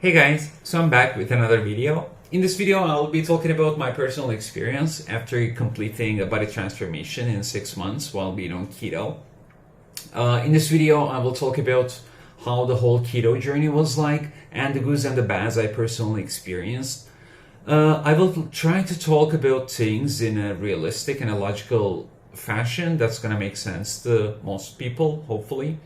Hey guys, so I'm back with another video. In this video, I'll be talking about my personal experience after completing a body transformation in 6 months while being on keto. In this video, I will talk about how the whole keto journey was like and the goods and the bads I personally experienced. I will try to talk about things in a realistic and a logical fashion that's gonna make sense to most people, hopefully.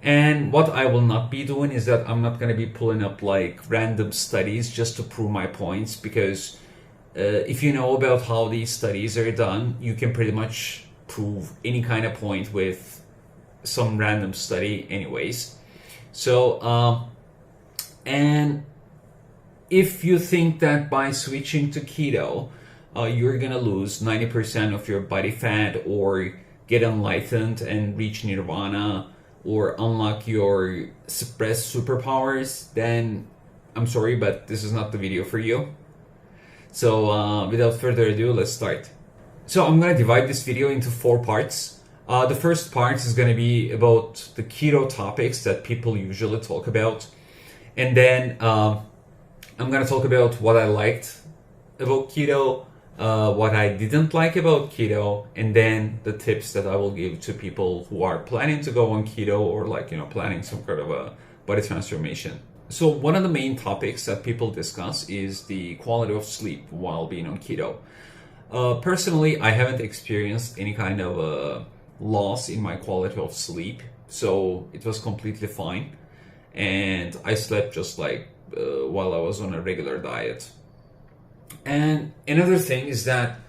And what I will not be doing is that I'm not going to be pulling up like random studies just to prove my points, because if you know about how these studies are done, you can pretty much prove any kind of point with some random study anyways. So, and if you think that by switching to keto, you're going to lose 90% of your body fat or get enlightened and reach nirvana, or unlock your suppressed superpowers, then I'm sorry, but this is not the video for you. So without further ado, let's start. So I'm going to divide this video into 4 parts. The first part is going to be about the keto topics that people usually talk about. And then I'm going to talk about what I liked about keto, what I didn't like about keto, and then the tips that I will give to people who are planning to go on keto or planning some kind of a body transformation. So one of the main topics that people discuss is the quality of sleep while being on keto. Personally, I haven't experienced any kind of loss in my quality of sleep, so it was completely fine. And I slept just like while I was on a regular diet. And another thing is that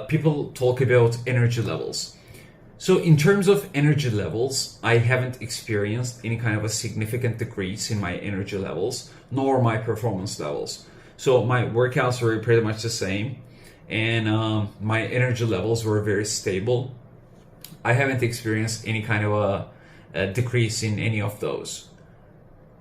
people talk about energy levels. So in terms of energy levels, I haven't experienced any kind of a significant decrease in my energy levels, nor my performance levels. So my workouts were pretty much the same, and my energy levels were very stable. I haven't experienced any kind of a decrease in any of those.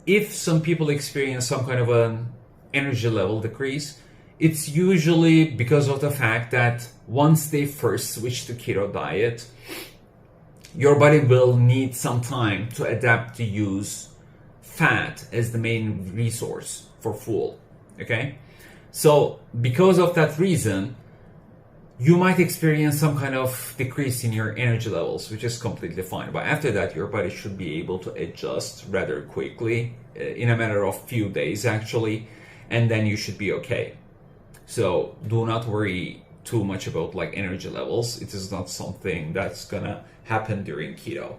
If some people experience some kind of an energy level decrease, it's usually because of the fact that once they first switch to keto diet, your body will need some time to adapt to use fat as the main resource for fuel. Okay? So because of that reason, you might experience some kind of decrease in your energy levels, which is completely fine. But after that, your body should be able to adjust rather quickly, in a matter of few days actually, and then you should be okay. So do not worry too much about like energy levels. It is not something that's gonna happen during keto.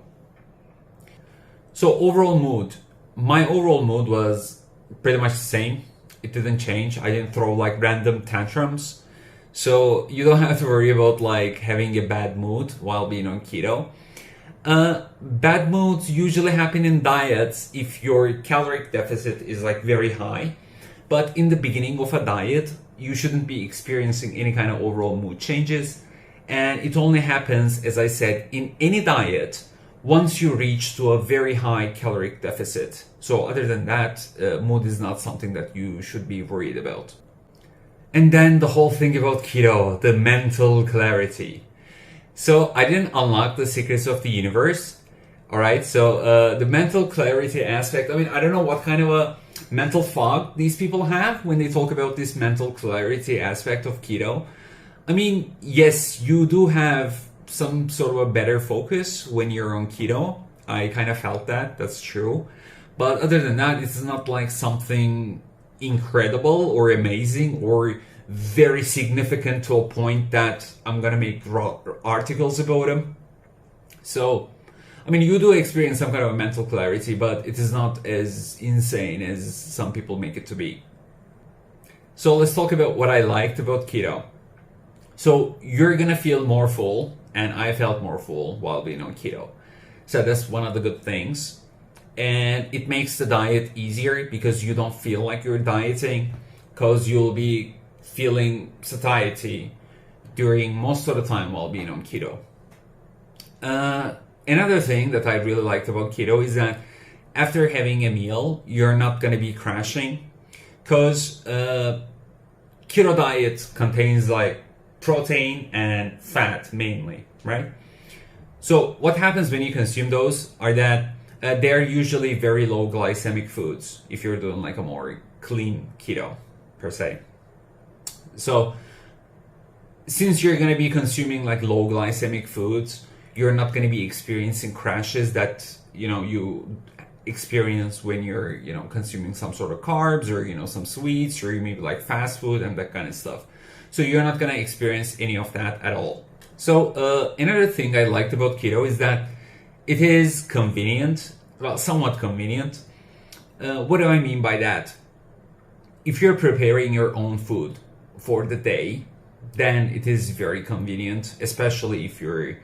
So overall mood, my overall mood was pretty much the same. It didn't change. I didn't throw like random tantrums. So you don't have to worry about like having a bad mood while being on keto. Bad moods usually happen in diets if your caloric deficit is like very high. But in the beginning of a diet, you shouldn't be experiencing any kind of overall mood changes. And it only happens, as I said, in any diet once you reach to a very high caloric deficit. So other than that, mood is not something that you should be worried about. And then the whole thing about keto, the mental clarity. So I didn't unlock the secrets of the universe. All right, so the mental clarity aspect, I mean, I don't know what kind of a mental fog these people have when they talk about this mental clarity aspect of keto. I mean, yes, you do have some sort of a better focus when you're on keto. I kind of felt that, that's true. But other than that, it's not like something incredible or amazing or very significant to a point that I'm gonna make articles about them. So I mean, you do experience some kind of a mental clarity, but it is not as insane as some people make it to be. So let's talk about what I liked about keto. So you're gonna feel more full, and I felt more full while being on keto. So that's one of the good things. And it makes the diet easier because you don't feel like you're dieting, because you'll be feeling satiety during most of the time while being on keto. Another thing that I really liked about keto is that after having a meal, you're not going to be crashing, because keto diet contains like protein and fat mainly, right? So what happens when you consume those are that they're usually very low glycemic foods if you're doing like a more clean keto per se. So since you're going to be consuming like low glycemic foods, you're not going to be experiencing crashes that you experience when you're consuming some sort of carbs or some sweets or maybe like fast food and that kind of stuff. So you're not going to experience any of that at all. So another thing I liked about keto is that it is convenient, well, somewhat convenient. What do I mean by that? If you're preparing your own food for the day, then it is very convenient, especially if you're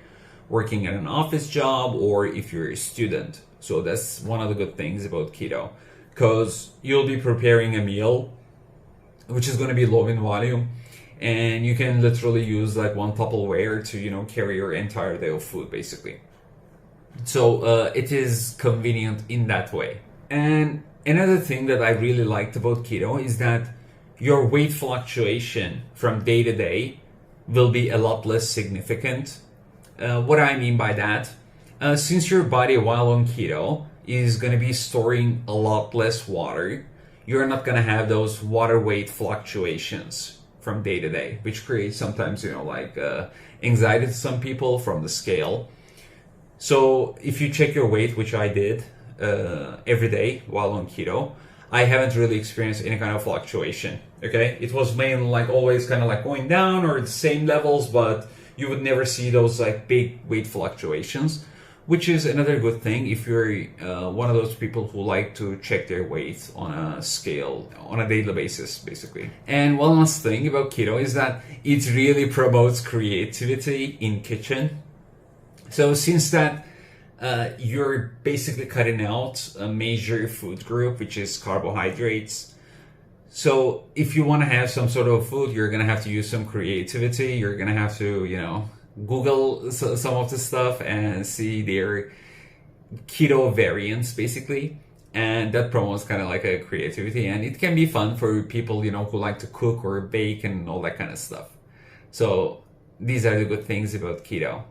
working at an office job or if you're a student. So that's one of the good things about keto, because you'll be preparing a meal which is going to be low in volume, and you can literally use like one Tupperware to carry your entire day of food basically. So it is convenient in that way. And another thing that I really liked about keto is that your weight fluctuation from day to day will be a lot less significant. What do I mean by that? Since your body, while on keto, is going to be storing a lot less water, you're not going to have those water weight fluctuations from day to day, which creates sometimes, anxiety to some people from the scale. So if you check your weight, which I did every day while on keto, I haven't really experienced any kind of fluctuation. Okay, it was mainly like always kind of like going down or the same levels, but you would never see those like big weight fluctuations, which is another good thing if you're one of those people who like to check their weight on a scale on a daily basis, basically. And one last thing about keto is that it really promotes creativity in kitchen. So since that you're basically cutting out a major food group, which is carbohydrates. So if you want to have some sort of food, you're going to have to use some creativity. You're going to have to, Google some of the stuff and see their keto variants, basically. And that promotes kind of like a creativity. And it can be fun for people, who like to cook or bake and all that kind of stuff. So these are the good things about keto.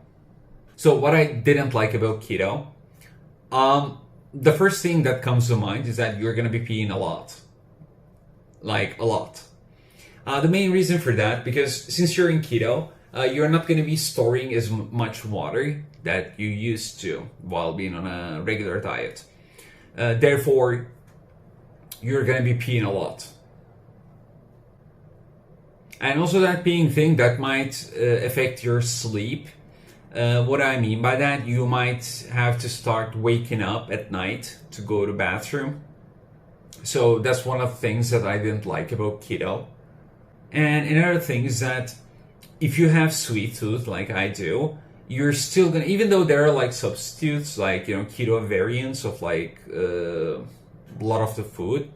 So what I didn't like about keto, the first thing that comes to mind is that you're going to be peeing a lot. Like a lot. The main reason for that, because since you're in keto, you're not going to be storing as much water that you used to while being on a regular diet. Therefore, you're going to be peeing a lot. And also that peeing thing, that might affect your sleep. What I mean by that, you might have to start waking up at night to go to the bathroom. So that's one of the things that I didn't like about keto. And another thing is that if you have sweet tooth like I do, you're still gonna, even though there are like substitutes, like keto variants of like a lot of the food,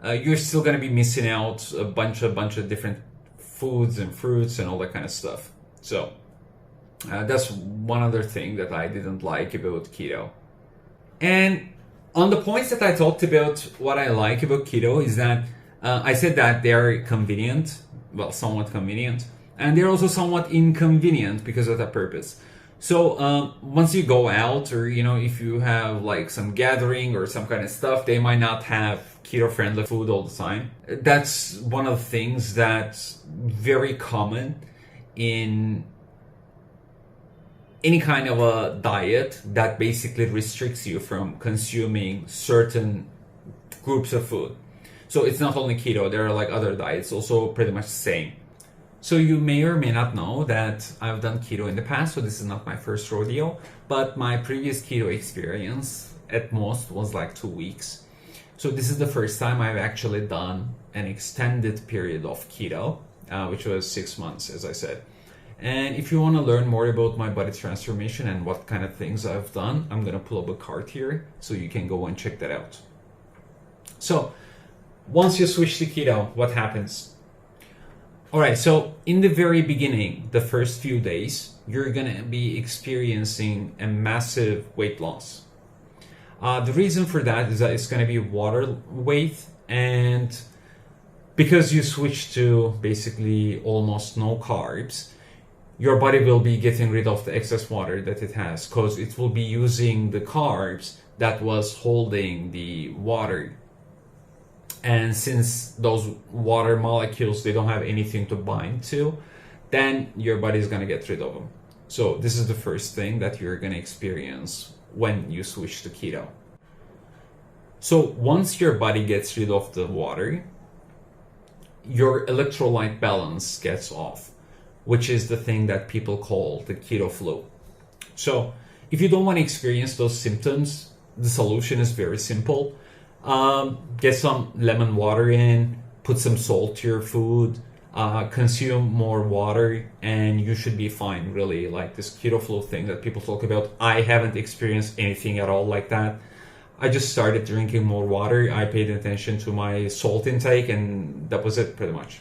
you're still gonna be missing out a bunch of different foods and fruits and all that kind of stuff. So that's one other thing that I didn't like about keto. And on the points that I talked about, what I like about keto is that I said that they're convenient, well, somewhat convenient, and they're also somewhat inconvenient because of that purpose. So once you go out, or if you have like some gathering or some kind of stuff, they might not have keto-friendly food all the time. That's one of the things that's very common in any kind of a diet that basically restricts you from consuming certain groups of food. So it's not only keto, there are like other diets also pretty much the same. So you may or may not know that I've done keto in the past, so this is not my first rodeo, but my previous keto experience at most was like 2 weeks. So this is the first time I've actually done an extended period of keto, which was 6 months, as I said. And if you want to learn more about my body transformation and what kind of things I've done, I'm going to pull up a card here so you can go and check that out. So once you switch to keto, what happens? All right, so in the very beginning, the first few days, you're going to be experiencing a massive weight loss. The reason for that is that it's going to be water weight, and because you switch to basically almost no carbs, your body will be getting rid of the excess water that it has, because it will be using the carbs that was holding the water. And since those water molecules, they don't have anything to bind to, then your body is going to get rid of them. So this is the first thing that you're going to experience when you switch to keto. So once your body gets rid of the water, your electrolyte balance gets off, which is the thing that people call the keto flu. So if you don't want to experience those symptoms, the solution is very simple. Get some lemon water in, put some salt to your food, consume more water, and you should be fine, really. Like this keto flu thing that people talk about, I haven't experienced anything at all like that. I just started drinking more water. I paid attention to my salt intake, and that was it pretty much.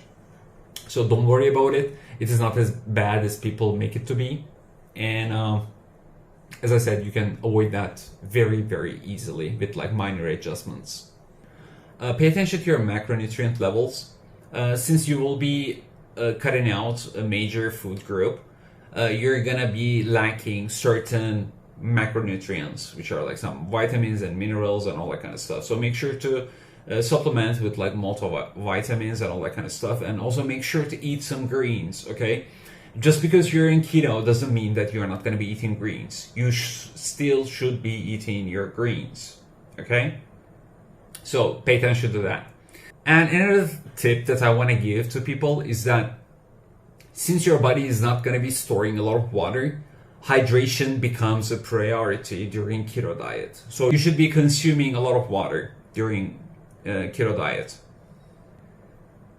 So don't worry about it. It is not as bad as people make it to be. And as I said, you can avoid that very, very easily with like minor adjustments. Pay attention to your macronutrient levels. Since you will be cutting out a major food group, you're gonna be lacking certain macronutrients, which are like some vitamins and minerals and all that kind of stuff. So make sure to supplement with like multivitamins and all that kind of stuff, and also make sure to eat some greens. Okay, just because you're in keto doesn't mean that you're not going to be eating greens. You still should be eating your greens. Okay, so pay attention to that. And another tip that I want to give to people is that since your body is not going to be storing a lot of water, hydration becomes a priority during keto diet. So you should be consuming a lot of water during keto diet.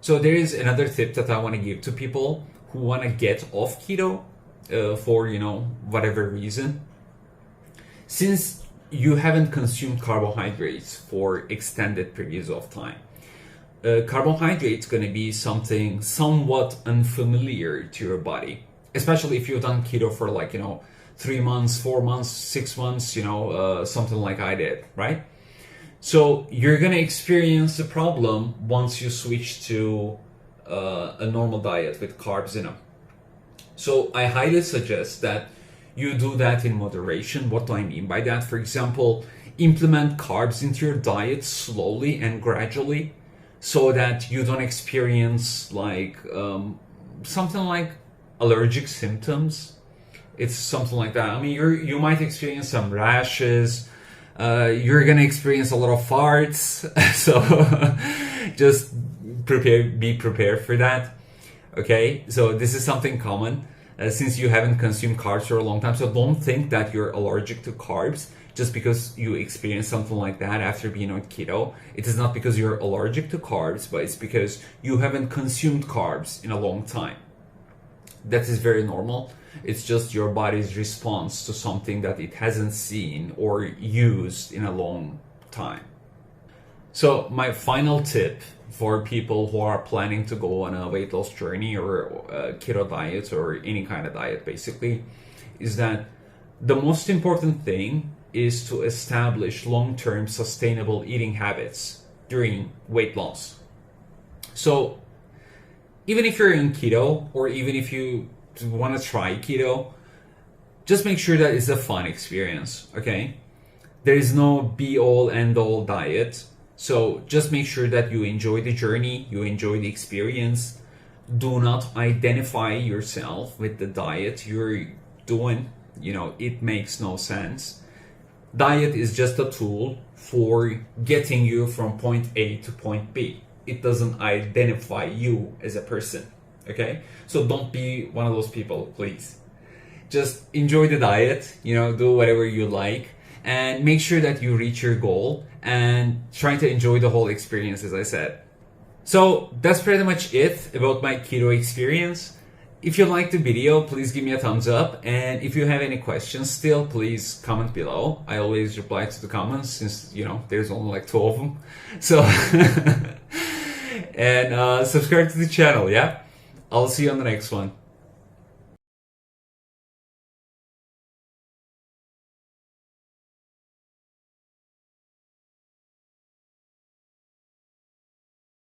So there is another tip that I want to give to people who want to get off keto for whatever reason. Since you haven't consumed carbohydrates for extended periods of time, carbohydrates going to be something somewhat unfamiliar to your body, especially if you've done keto for 3 months, 4 months, 6 months, something like I did, right? So you're going to experience a problem once you switch to a normal diet with carbs in them. So I highly suggest that you do that in moderation. What do I mean by that? For example, implement carbs into your diet slowly and gradually, so that you don't experience something like allergic symptoms. It's something like that. I mean, you might experience some rashes. You're gonna experience a lot of farts. So just be prepared for that. Okay, so this is something common since you haven't consumed carbs for a long time. So don't think that you're allergic to carbs just because you experience something like that after being on keto. It is not because you're allergic to carbs, but it's because you haven't consumed carbs in a long time. That is very normal. It's just your body's response to something that it hasn't seen or used in a long time. So my final tip for people who are planning to go on a weight loss journey or a keto diet or any kind of diet basically is that the most important thing is to establish long-term sustainable eating habits during weight loss. So even if you're in keto or even if you want to try keto, just make sure that it's a fun experience, okay? There is no be-all, end-all diet. So just make sure that you enjoy the journey, you enjoy the experience. Do not identify yourself with the diet you're doing. It makes no sense. Diet is just a tool for getting you from point A to point B. It doesn't identify you as a person, okay? So don't be one of those people, please. Just enjoy the diet, do whatever you like, and make sure that you reach your goal and try to enjoy the whole experience, as I said. So that's pretty much it about my keto experience. If you liked the video, please give me a thumbs up. And if you have any questions still, please comment below. I always reply to the comments since, there's only like 2 of them. So, and subscribe to the channel, yeah? I'll see you on the next one.